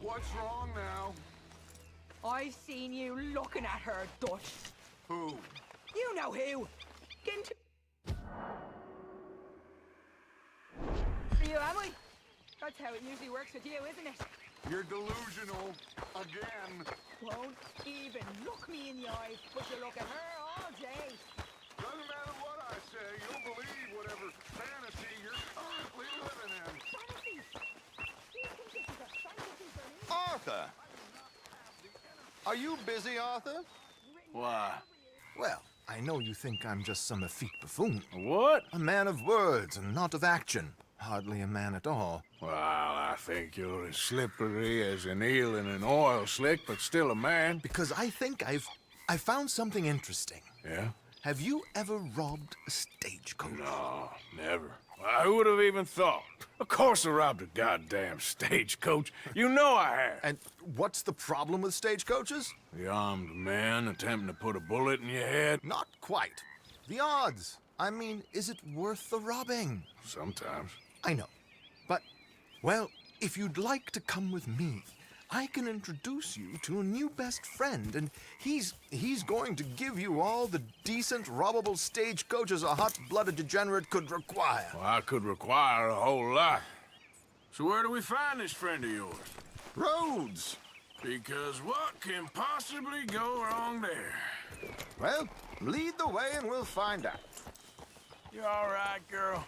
What's wrong now? I've seen you looking at her, Dutch. Who? You know who. Getting to... For you, am I? That's how it usually works with you, isn't it? You're delusional. Again. Won't even look me in the eyes, but you look at her all day. Doesn't matter what I say, you'll believe whatever fantasy you're currently living in. Fantasy? Do you think this is a fantasy for me? Arthur! Are you busy, Arthur? Why? Well, I know you think I'm just some effete buffoon. What? A man of words and not of action. Hardly a man at all. Well, I think you're as slippery as an eel in an oil slick, but still a man. Because I think I found something interesting. Yeah? Have you ever robbed a stagecoach? No, never. Who would have even thought? Of course I robbed a goddamn stagecoach. You know I have. And what's the problem with stagecoaches? The armed man attempting to put a bullet in your head? Not quite. The odds. I mean, is it worth the robbing? Sometimes. I know. But, well, if you'd like to come with me, I can introduce you to a new best friend, and he's going to give you all the decent, robbable stagecoaches a hot-blooded degenerate could require. Well, I could require a whole lot. So where do we find this friend of yours? Roads! Because what can possibly go wrong there? Well, lead the way and we'll find out. You all right, girl?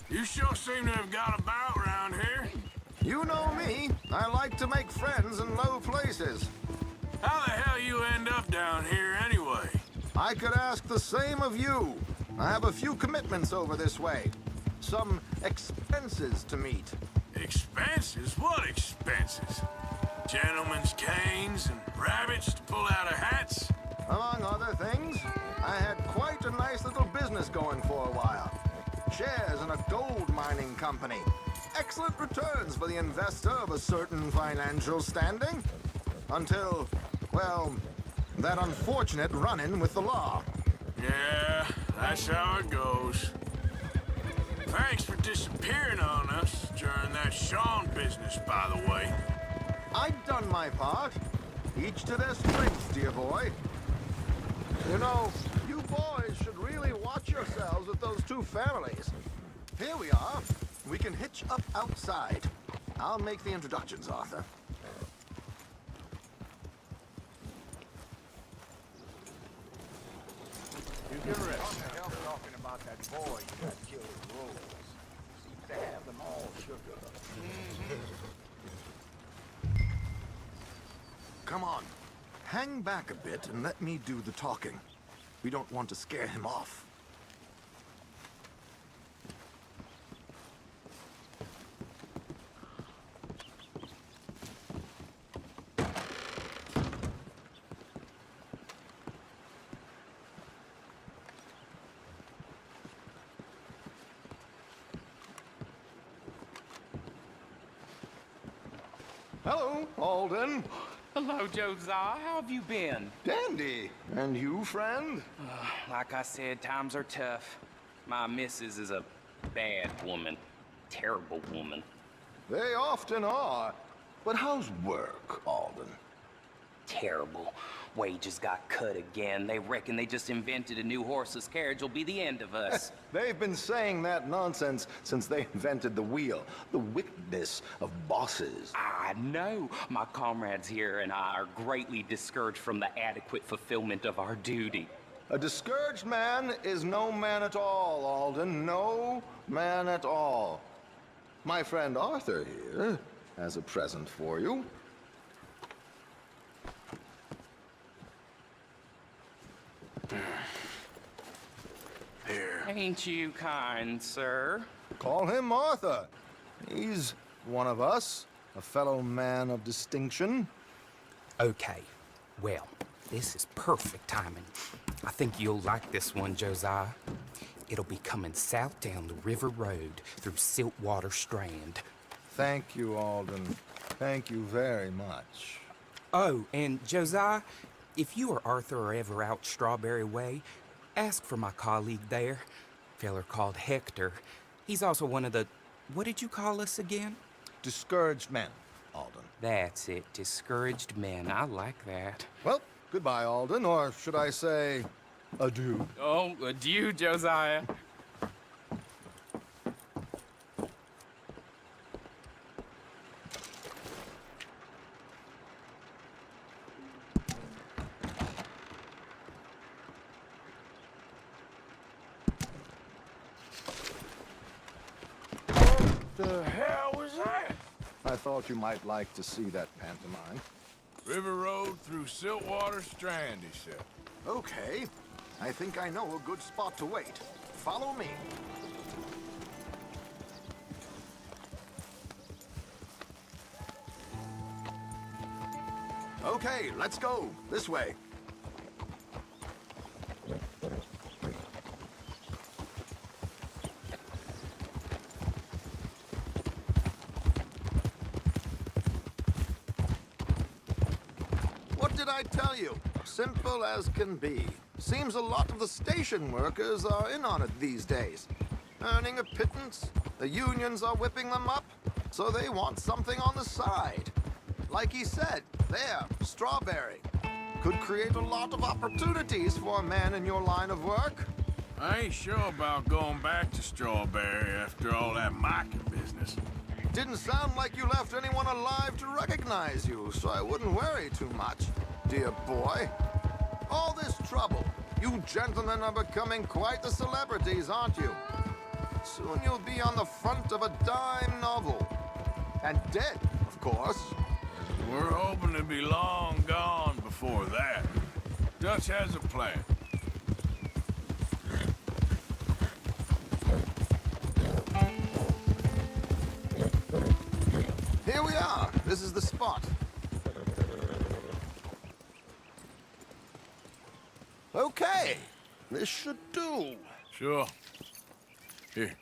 You sure seem to have got about around here. You know me. I like to make friends in low places. How the hell you end up down here anyway? I could ask the same of you. I have a few commitments over this way. Some expenses to meet. Expenses? What expenses? Gentlemen's canes and rabbits to pull out of hats? Among other things, I had quite a nice little business going for a while. Shares in a gold mining company. Excellent returns for the investor of a certain financial standing. Until, well, that unfortunate run-in with the law. Yeah, that's how it goes. Thanks for disappearing on us during that Sean business, by the way. I've done my part. Each to their strengths, dear boy. You know, you boys should really watch yourselves with those two families. Here we are. We can hitch up outside. I'll make the introductions, Arthur. You can rest. What the hell talking about that boy you got killed in Rolls? Seems to have them all shook up. Come on. Hang back a bit and let me do the talking. We don't want to scare him off. Hello, Alden. Hello, Josiah. How have you been? Dandy. And you, friend? Like I said, times are tough. My missus is a bad woman. Terrible woman. They often are. But how's work, Alden? Terrible. Wages got cut again. They reckon they just invented a new horseless carriage will be the end of us. They've been saying that nonsense since they invented the wheel. The wickedness of bosses. I know. My comrades here and I are greatly discouraged from the adequate fulfillment of our duty. A discouraged man is no man at all, Alden. No man at all. My friend Arthur here has a present for you. Here. Ain't you kind, sir? Call him Arthur. He's one of us, a fellow man of distinction. Okay. Well, this is perfect timing. I think you'll like this one, Josiah. It'll be coming south down the river road through Siltwater Strand. Thank you, Alden. Thank you very much. Oh, and Josiah, if you or Arthur are ever out Strawberry Way, ask for my colleague there. Feller called Hector. He's also one of the What did you call us again? Discouraged men, Alden. That's it, discouraged men. I like that. Well, goodbye, Alden, or should I say, adieu. Oh, adieu, Josiah. The hell was that? I thought you might like to see that pantomime. River Road through Siltwater Strand, he said. Okay. I think I know a good spot to wait. Follow me. Okay, let's go. This way. What did I tell you? Simple as can be. Seems a lot of the station workers are in on it these days. Earning a pittance, the unions are whipping them up, so they want something on the side. Like he said, there, strawberry. Could create a lot of opportunities for a man in your line of work. I ain't sure about going back to Strawberry after all that Micah business. Didn't sound like you left anyone alive to recognize you, so I wouldn't worry too much, dear boy. All this trouble, you gentlemen are becoming quite the celebrities, aren't you? Soon you'll be on the front of a dime novel. And dead, of course. We're hoping to be long gone before that. Dutch has a plan. Here we are. This is the spot. Okay. This should do. Sure. Here.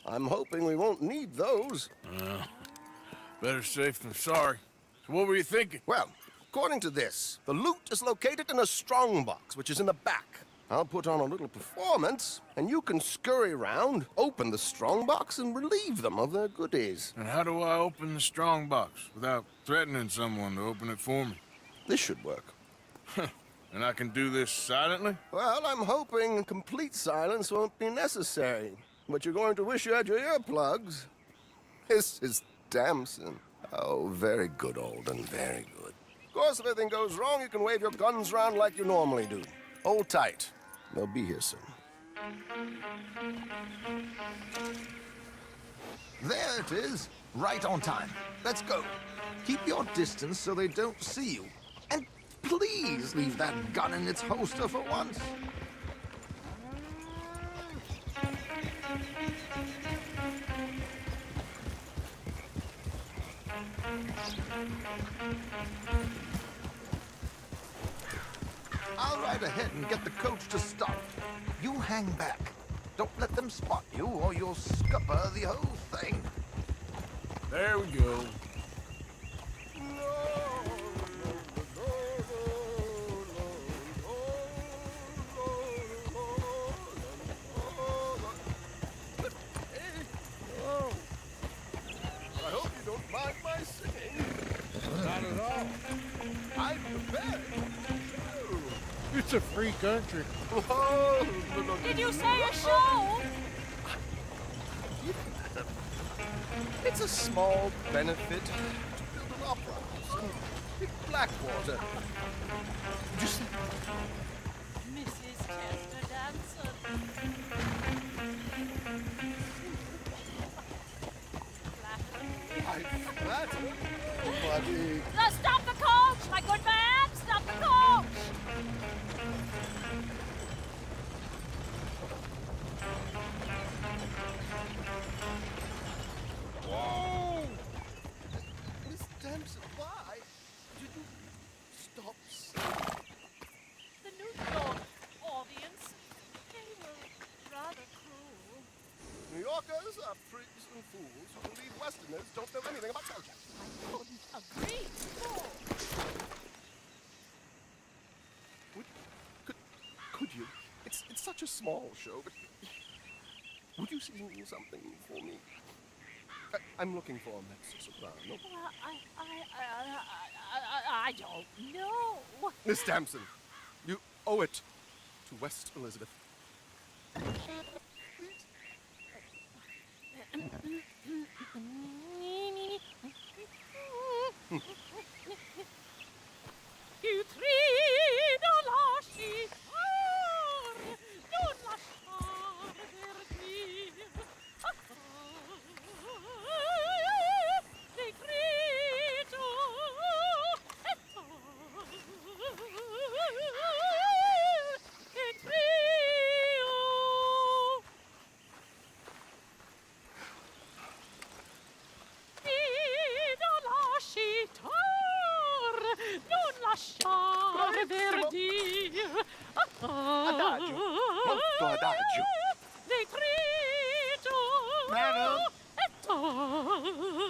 I'm hoping we won't need those. Better safe than sorry. So what were you thinking? Well, according to this, the loot is located in a strongbox, which is in the back. I'll put on a little performance, and you can scurry around, open the strongbox, and relieve them of their goodies. And how do I open the strong box without threatening someone to open it for me? This should work. And I can do this silently? Well, I'm hoping complete silence won't be necessary. But you're going to wish you had your earplugs. This is Damson. Oh, very good, Alden, very good. Of course, if anything goes wrong, you can wave your guns around like you normally do. Hold tight. They'll be here soon. There it is. Right on time. Let's go. Keep your distance so they don't see you. And please leave that gun in its holster for once. I'll ride ahead and get the coach to stop. You hang back. Don't let them spot you or you'll scupper the whole thing. There we go. I hope you don't mind my singing. Not at all. I'm prepared. It's a free country. Oh, Did you say a show? it's a small benefit to build an opera. In Blackwater. Just Mrs. Chester Danson. I flatter, buddy. Stop the coach, my good man! Stop the coach! Whoa! Miss Damson, why did you stop singing? The New York audience, they were rather cruel. New Yorkers are freaks and fools who believe Westerners don't know anything about culture. I couldn't agree more. Could you? It's such a small show, but would you sing something for me? I'm looking for a mezzo-soprano. Well, I don't know. Miss Damson, you owe it to West Elizabeth. Tu trido lasciar, non lasciar verdir. Decreto et trio. Trido lasciar, non lasciar verdir. Adagio, molto adagio. Decreto Madam. et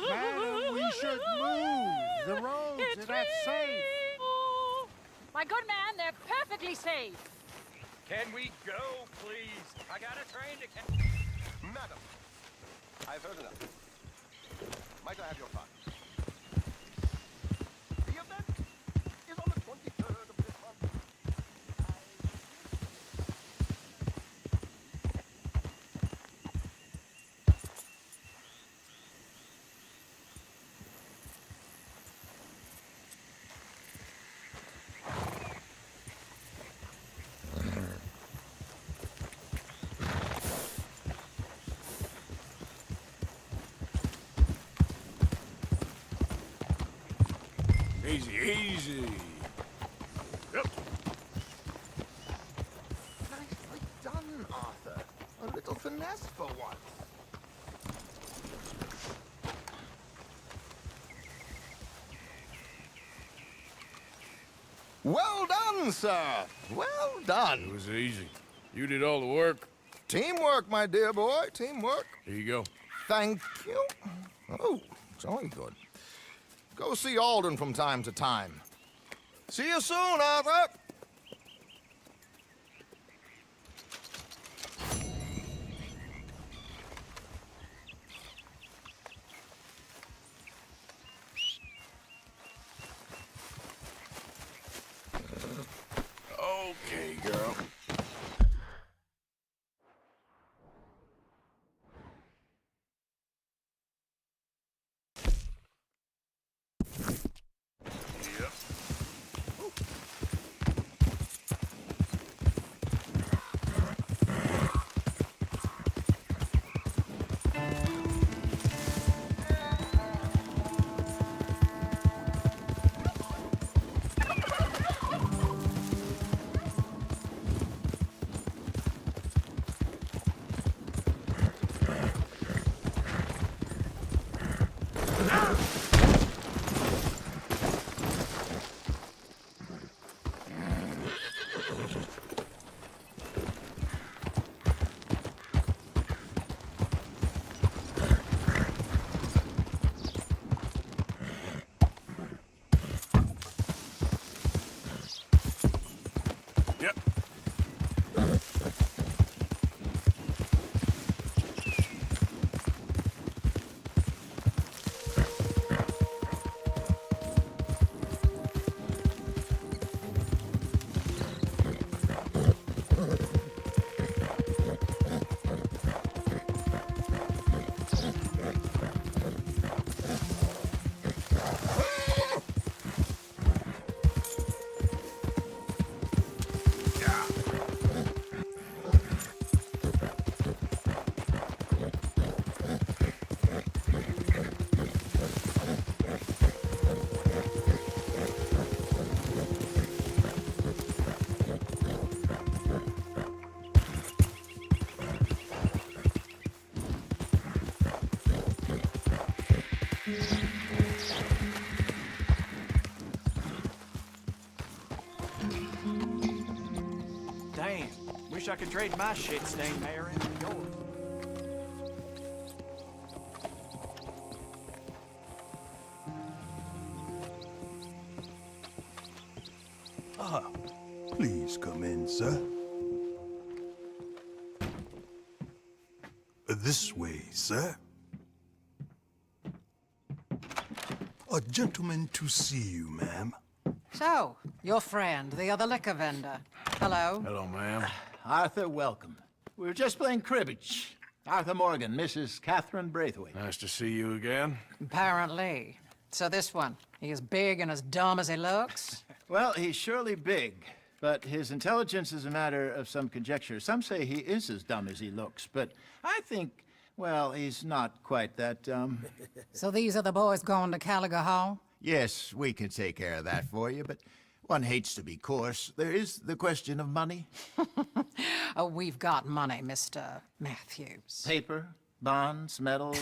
Madam, we should move. The roads are not safe. My good man, they're perfectly safe. Can we go, please? I got a train to catch. Madam, I've heard enough. Might I have your card? The event is on the 23rd of this month. Easy, easy. Yep. Nicely done, Arthur. A little finesse for once. Well done, sir. Well It done. was easy. You did all the work. Teamwork, my dear boy. Teamwork. Here you go. Thank you. Oh, jolly good. Go see Alden from time to time. See you soon, Arthur. Okay, girl. Yep. Yep. Damn, wish I could trade my shit-stained hair in for yours. Please come in, sir. this way, sir. A gentleman to see you, ma'am. So, your friend, the other liquor vendor. Hello. Hello, ma'am. Arthur, welcome. We were just playing cribbage. Arthur Morgan, Mrs. Catherine Braithwaite. Nice to see you again. Apparently. So this one, he is big and as dumb as he looks? Well, he's surely big, but his intelligence is a matter of some conjecture. Some say he is as dumb as he looks, but I think, well, he's not quite that dumb. So these are the boys going to Gallagher Hall? Yes, we can take care of that for you, but one hates to be coarse. There is the question of money. Oh, we've got money, Mr. Matthews. Paper, bonds, metal.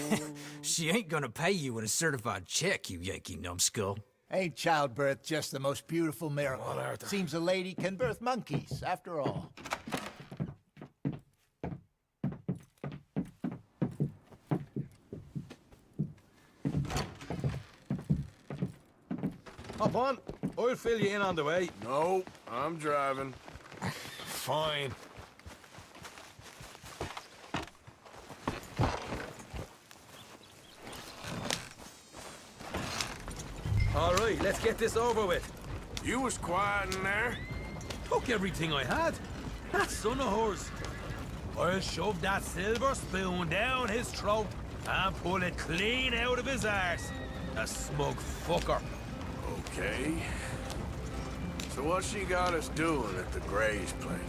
She ain't gonna pay you with a certified check, you Yankee numbskull. Ain't childbirth just the most beautiful miracle? Seems a lady can birth monkeys, after all. Hop on. I'll fill you in on the way. No, I'm driving. Fine. All right, let's get this over with. You was quiet in there. Took everything I had. That son of hers. I'll shove that silver spoon down his throat and pull it clean out of his arse. A smug fucker. Okay. So what's she got us doing at the Gray's place?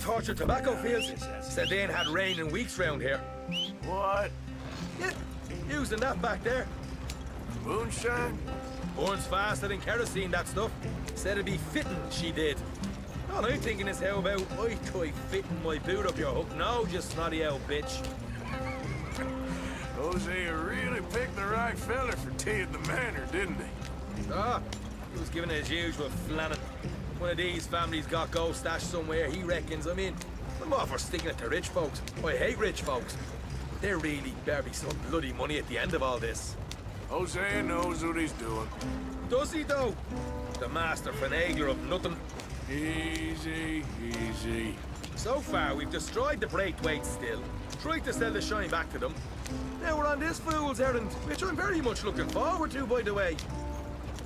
Tortured tobacco fields. Said they ain't had rain in weeks round here. What? Yeah, using that back there. Moonshine? Burns faster than kerosene, that stuff. Said it'd be fitting, she did. All I'm thinking is how about I try fitting my boot up your hook now, you snotty old bitch. Hosea really picked the right fella for tea at the manor, didn't he? Ah, he was giving it his usual flannin'. One of these families got gold stashed somewhere, he reckons. I mean, I'm all for sticking it to rich folks. I hate rich folks. But there really better be some bloody money at the end of all this. Hosea knows what he's doing. Does he, though? The master finagler of nothing. Easy, easy. So far, we've destroyed the Braithwaites still, tried to sell the shine back to them. Now we're on this fool's errand, which I'm very much looking forward to, by the way.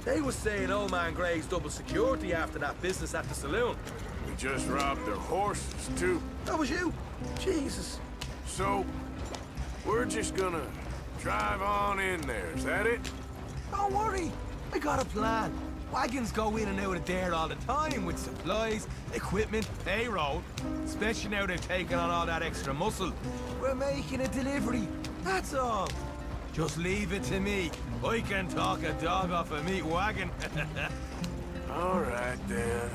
They was saying old man Gray's double security after that business at the saloon. We just robbed their horses, too. That was you? Jesus. So, we're just gonna drive on in there, is that it? Don't worry, I got a plan. Wagons go in and out of there all the time with supplies, equipment, payroll. Especially now they've taken on all that extra muscle. We're making a delivery, that's all. Just leave it to me. I can talk a dog off a meat wagon. All right, then.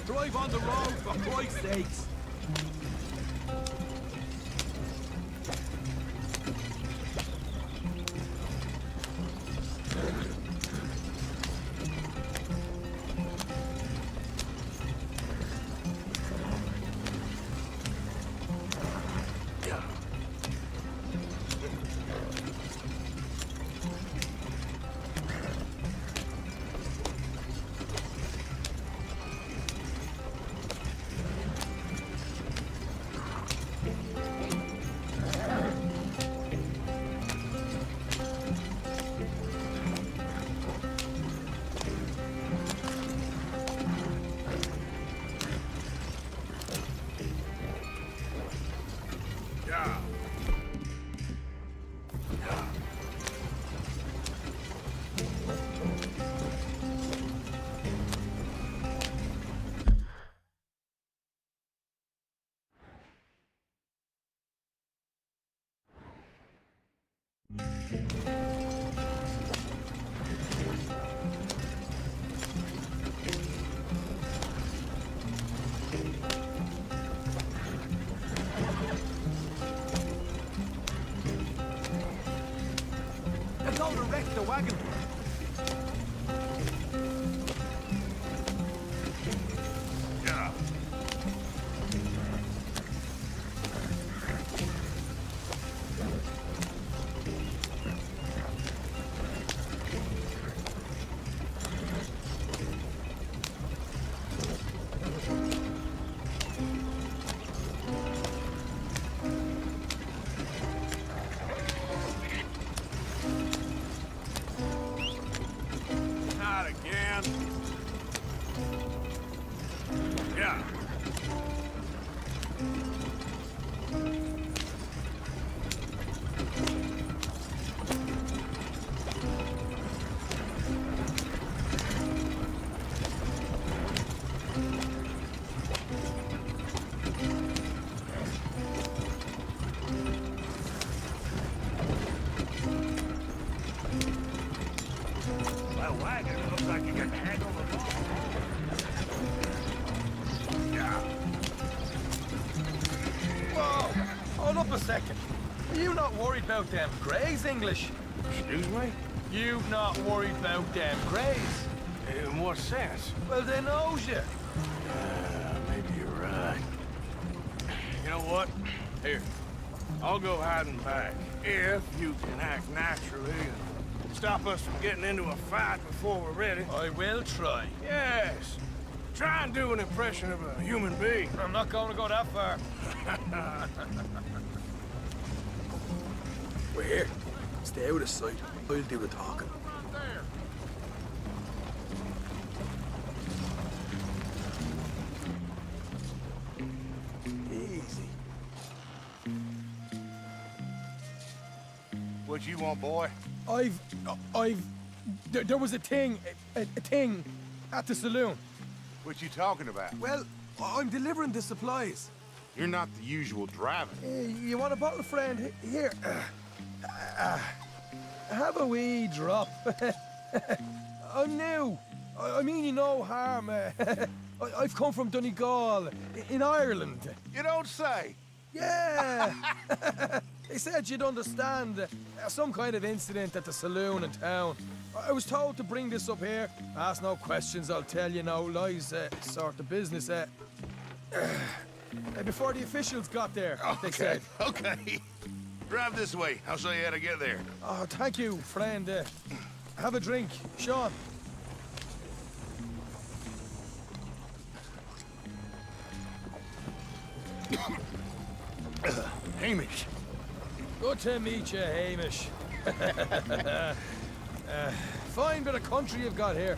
Drive on the road, for Christ's sakes. the wagon. Yeah. Not again. Yeah. That wagon looks like you got the handle of the ball. Yeah. Whoa! Hold up a second. Are you not worried about them greys, English? Excuse me? You not worried about them greys? In what sense? Well, they knows you. Maybe you're right. You know what? Here, I'll go hiding back. If you can act naturally and stop us from getting into a fight before we're ready. I will try. Yes. Try and do an impression of a human being. I'm not going to go that far. We're here. Stay out of sight. I'll do the talking. Easy. What you want, boy? There was a thing at the saloon. What you talking about? Well, I'm delivering the supplies. You're not the usual driver. You want a bottle, friend? Here. Have a wee drop. I'm new. I mean you no harm. I've come from Donegal, in Ireland. You don't say. Yeah. They said you'd understand. Some kind of incident at the saloon in town. I was told to bring this up here. Ask no questions, I'll tell you no lies. Sort of business. Before the officials got there, they said. Okay. Drive this way. I'll show you how to get there. Oh, thank you, friend. Have a drink, Sean. Hamish. Good to meet you, Hamish. Fine bit of country you've got here.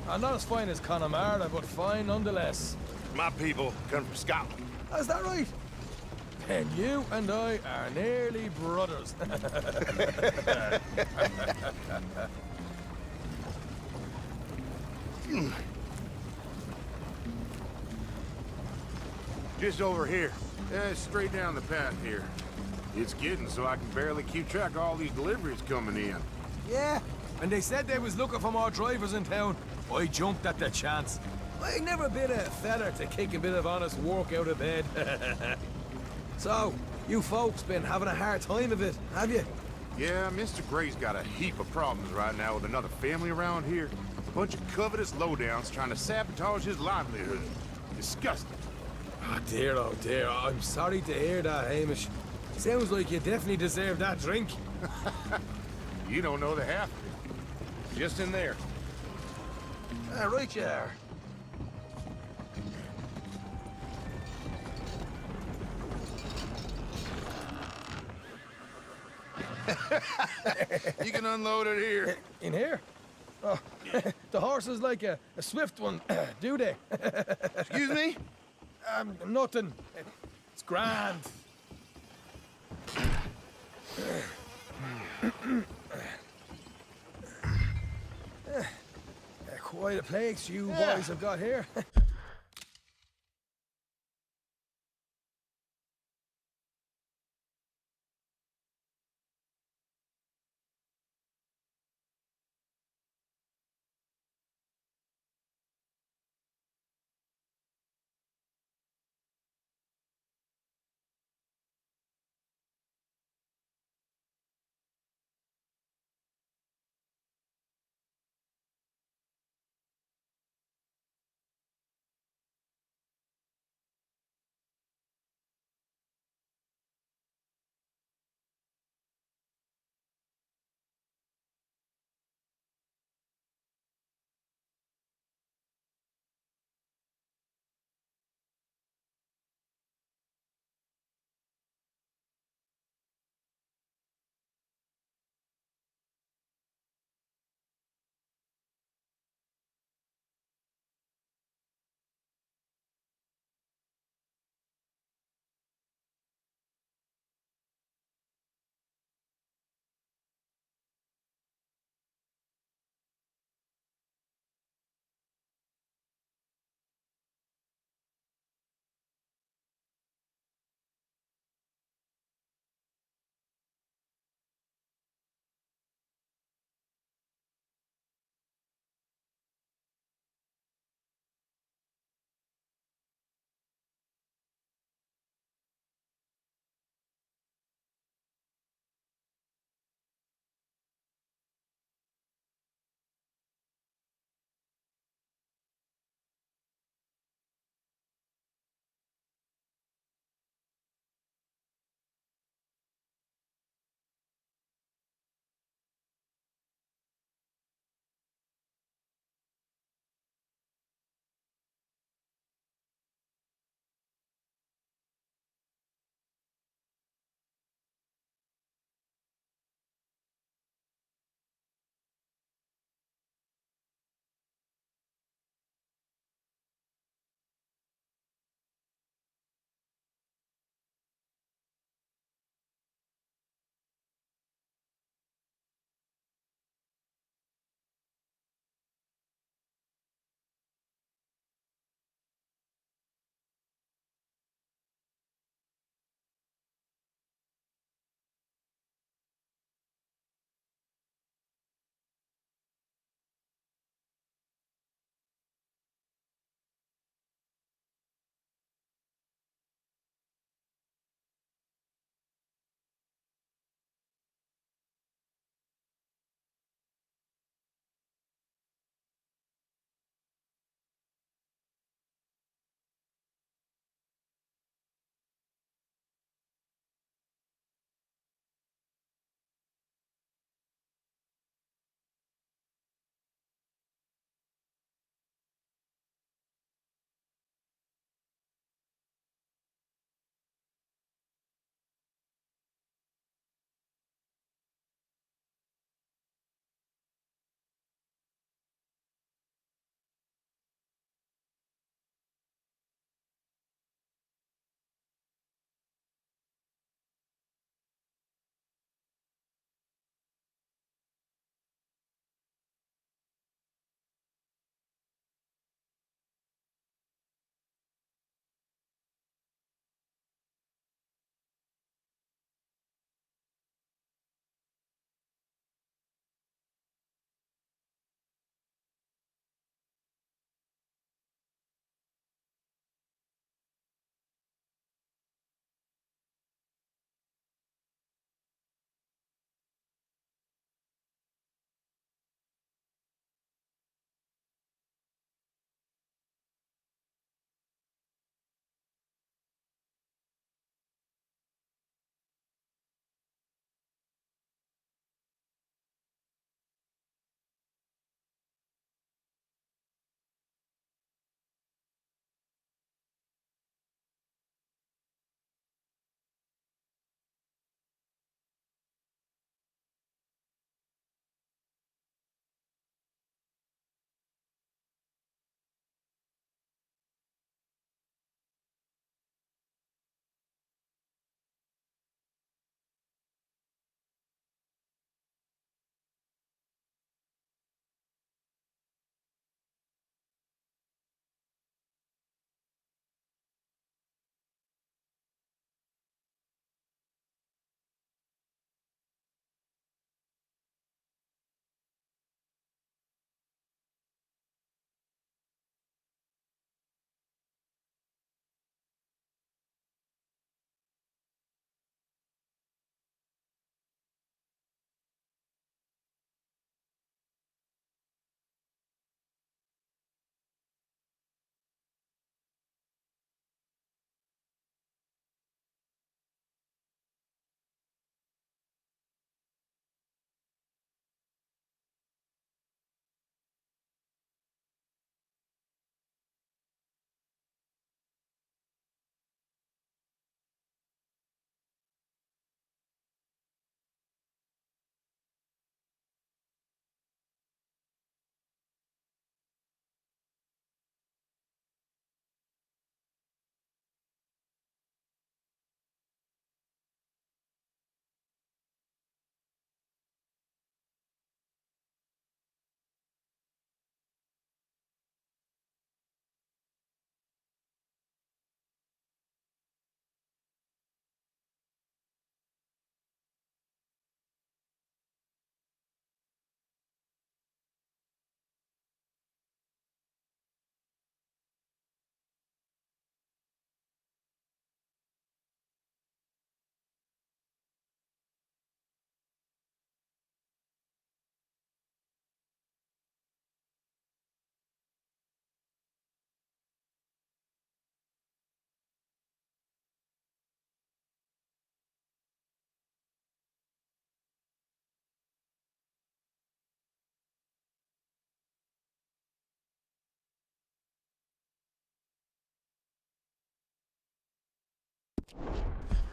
Not as fine as Connemara, but fine nonetheless. My people come from Scotland. Is that right? Then you and I are nearly brothers. Just over here. Straight down the path here. It's getting so I can barely keep track of all these deliveries coming in. Yeah, and they said they was looking for more drivers in town. I jumped at the chance. I never been a feather to kick a bit of honest work out of bed. So, you folks been having a hard time of it, have you? Yeah, Mr. Gray's got a heap of problems right now with another family around here. A bunch of covetous lowdowns trying to sabotage his livelihood. Disgusting. Oh dear, I'm sorry to hear that, Hamish. Sounds like you definitely deserve that drink. You don't know the half of it. Just in there. Right you are. You can unload it here. In here? Oh, the horse is like a swift one, do they? Excuse me? Nothing. It's grand. Quite a place you boys have got here.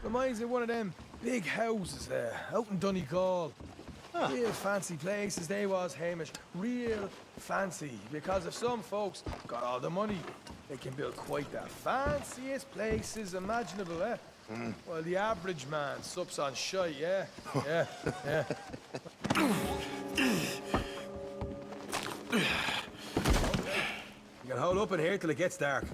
Reminds me of one of them big houses out in Donegal. Real fancy places they was, Hamish. Real fancy. Because if some folks got all the money, they can build quite the fanciest places imaginable, eh? Well, the average man sups on shite, yeah? Yeah, yeah. Okay. You can hold up in here till it gets dark.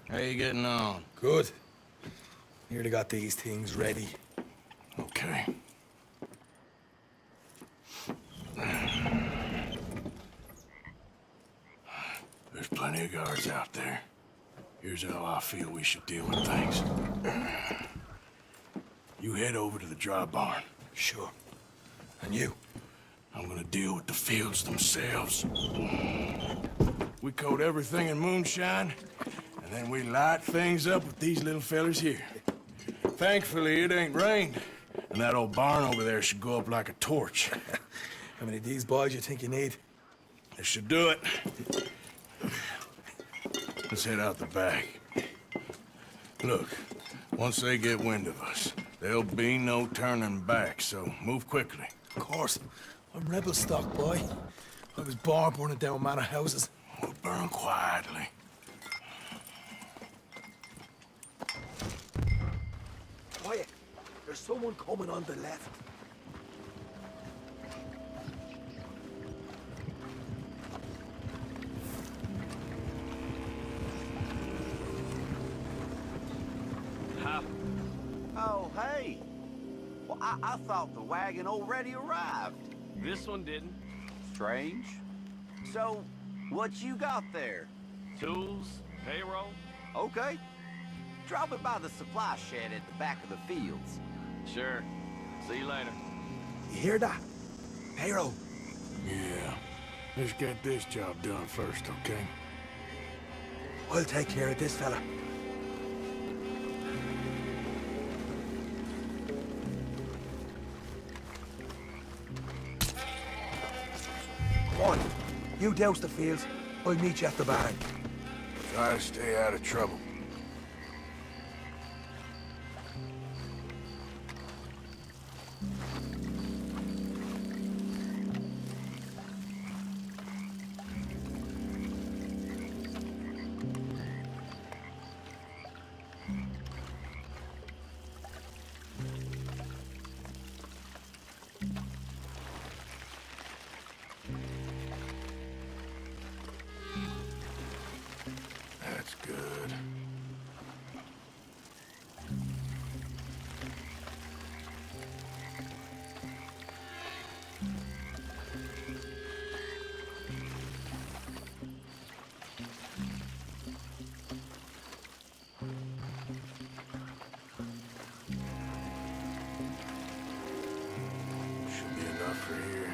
How you getting on? Good. Nearly got these things ready. Okay. There's plenty of guards out there. Here's how I feel we should deal with things. You head over to the dry barn. Sure. And you? I'm gonna deal with the fields themselves. We coat everything in moonshine, and then we light things up with these little fellers here. Thankfully, it ain't rained, and that old barn over there should go up like a torch. How many of these boys you think you need? This should do it. Let's head out the back. Look, once they get wind of us, there'll be no turning back, so move quickly. Of course. I'm rebel stock, boy. I was born burning down manor houses. We'll burn quietly. Quiet. There's someone coming on the left. Oh, hey. Well, I thought the wagon already arrived. This one didn't. Strange. So, what you got there? Tools, payroll. Okay. Drop it by the supply shed at the back of the fields. Sure. See you later. You hear that? Payroll. Yeah. Let's get this job done first, okay? I'll take care of this fella. Come on. You douse the fields. I'll meet you at the barn. Try to stay out of trouble. That's good. Should be enough for here.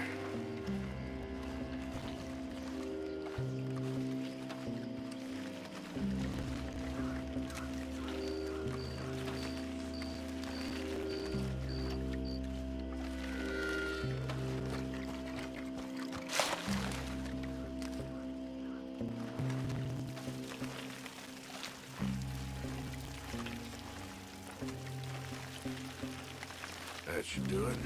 That should do it.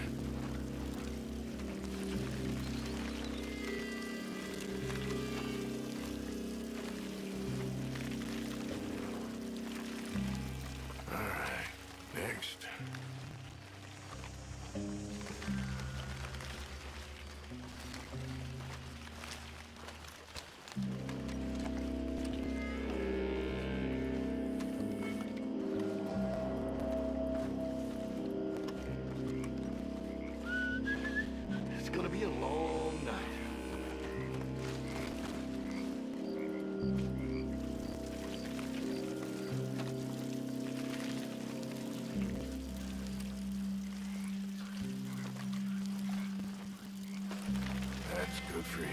All right, next. It's gonna be a long night. That's good for here.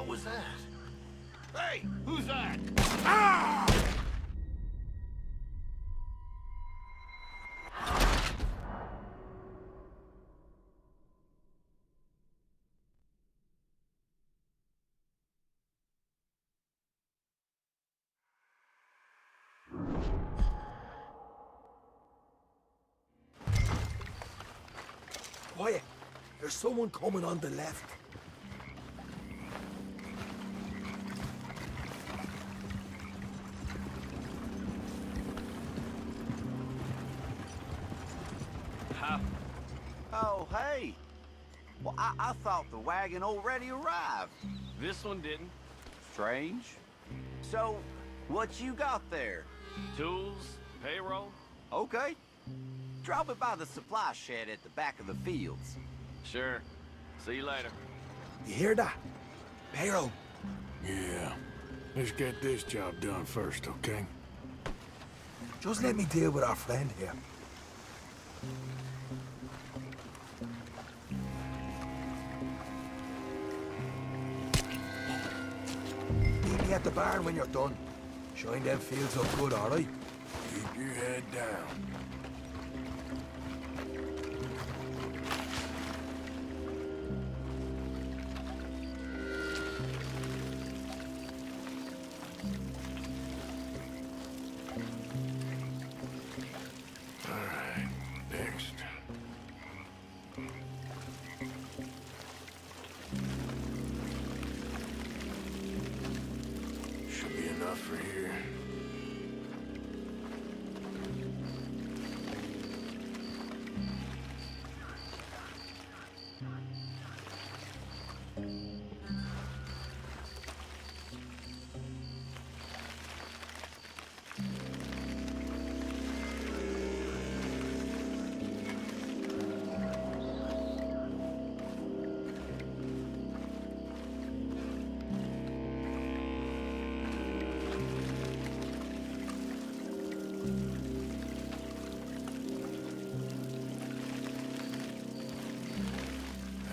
What was that? Hey, who's that? Quiet. There's someone coming on the left. Oh, hey. Well, I thought the wagon already arrived. This one didn't. Strange. So, what you got there? Tools, payroll. Okay. Drop it by the supply shed at the back of the fields. Sure. See you later. You hear that? Payroll. Yeah. Let's get this job done first, okay? Just let me deal with our friend here. Meet me at the barn when you're done. Shine them fields up good, all right? Keep your head down. All right, next. Should be enough for here.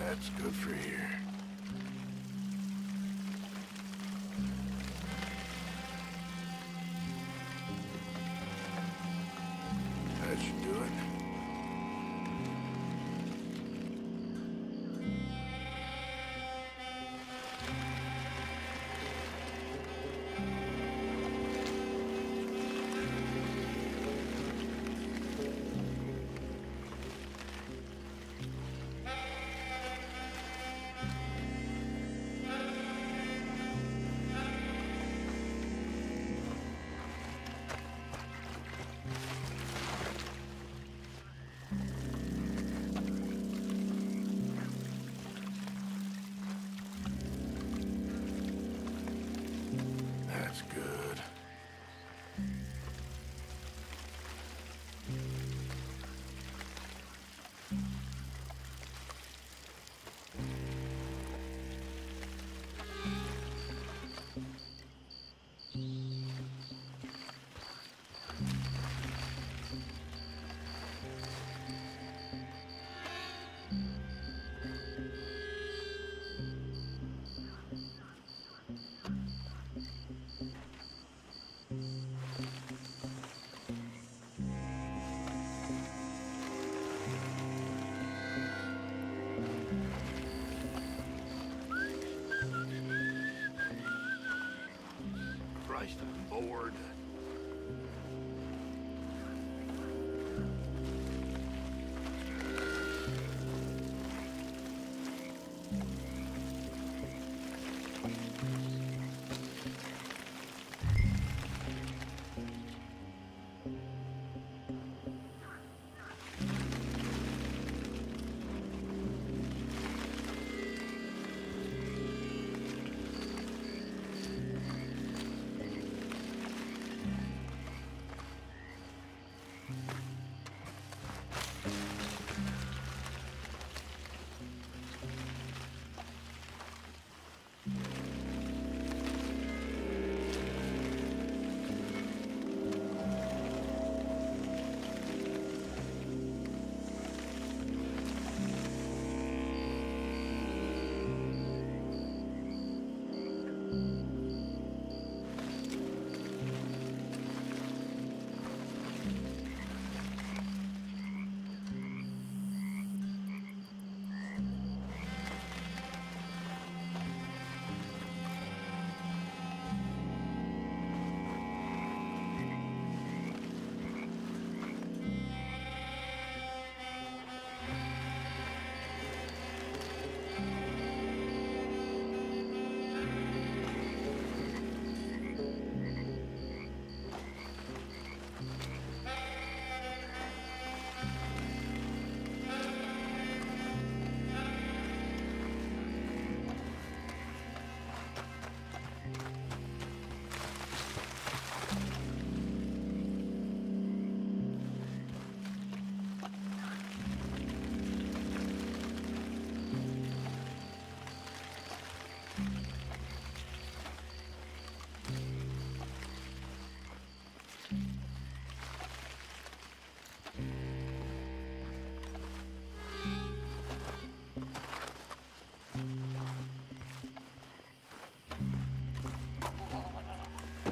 That's good for here. That should do it. That's good. Christ, I'm bored.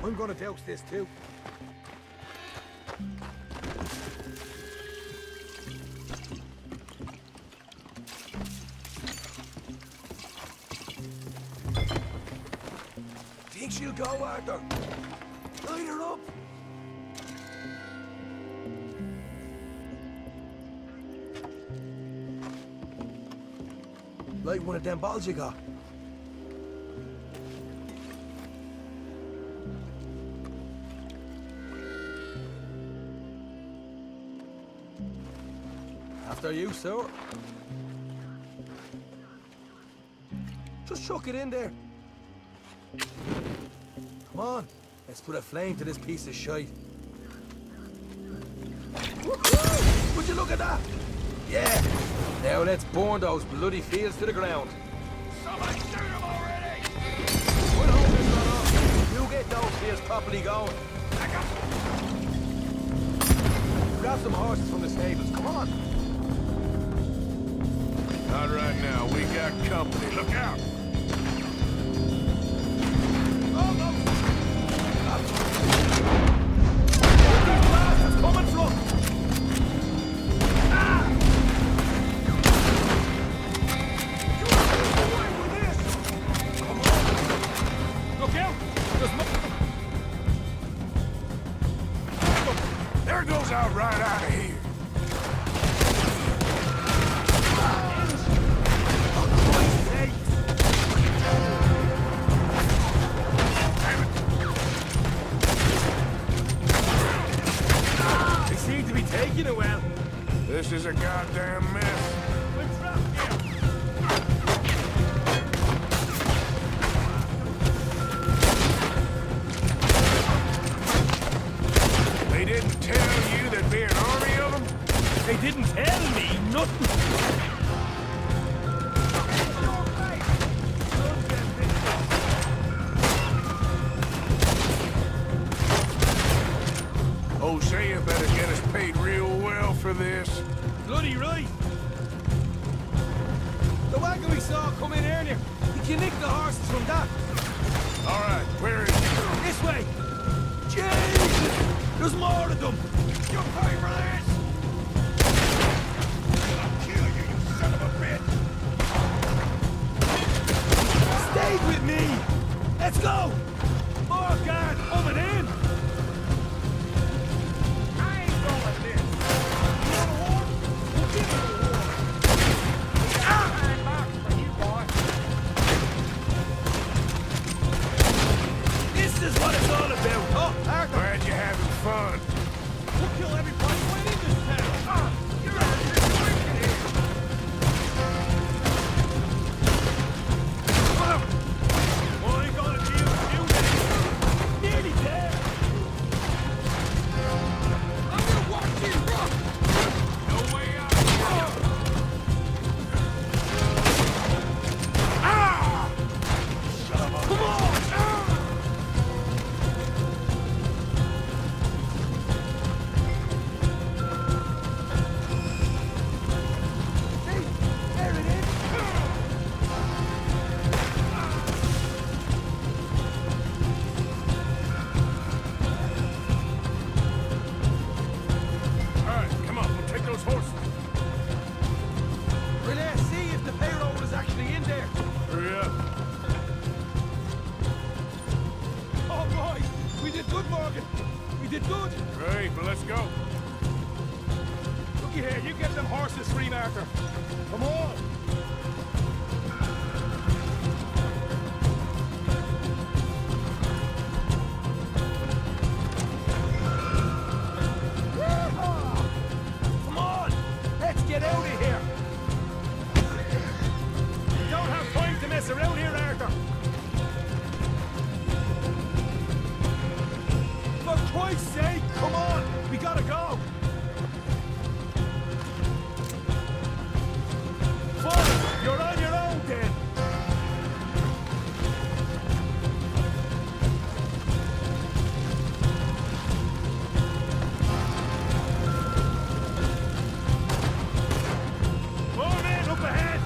I'm gonna douse this too. Think she'll go, Arthur? Light her up! Light one of them bottles you got. After you, sir. Just chuck it in there. Come on, let's put a flame to this piece of shite. Would you look at that? Yeah. Now let's burn those bloody fields to the ground. Somebody shoot him already! We'll hold this one off. You get those fields properly going. Grab some horses from the stables. Come on. Not right now. We got company. Look out! Coming from! Ah! Come on! Look out! There goes out right out of here. Taking it well. This is a goddamn mess. We're trapped here. They didn't tell you there'd be an army of them? They didn't tell me nothing. Oh, say you better get us paid real well for this. Bloody right. The wagon we saw come in earlier. You can nick the horses from that. All right, where is it? This way. Jesus! There's more of them. You'll pay for this! I'll kill you, you son of a bitch! Stay with me. Let's go. More guards coming in. This is what it's all about. Oh, Arthur. Glad you're having fun. We'll kill everybody right in this town. You're out of your situation here. Well, I ain't gonna deal with you then. Nearly there. I'm gonna watch you rock. No way out. Ah! Son of a Come on. Great, but let's go. Looky here, you get them horses free, Arthur. Come on. Come on, let's get out of here. You don't have time to mess around here, Arthur. For Christ's sake, come on, we gotta go. Fine, you're on your own then. More men up ahead.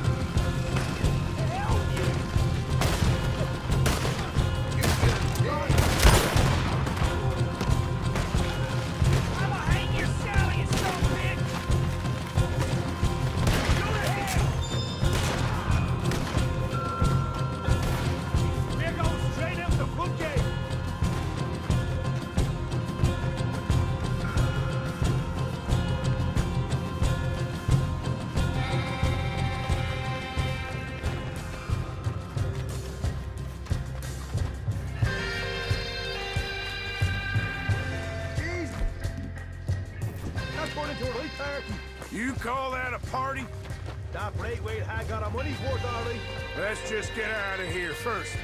call that a party? That Braithwaite had got our money's worth, all right. Let's just get out of here first.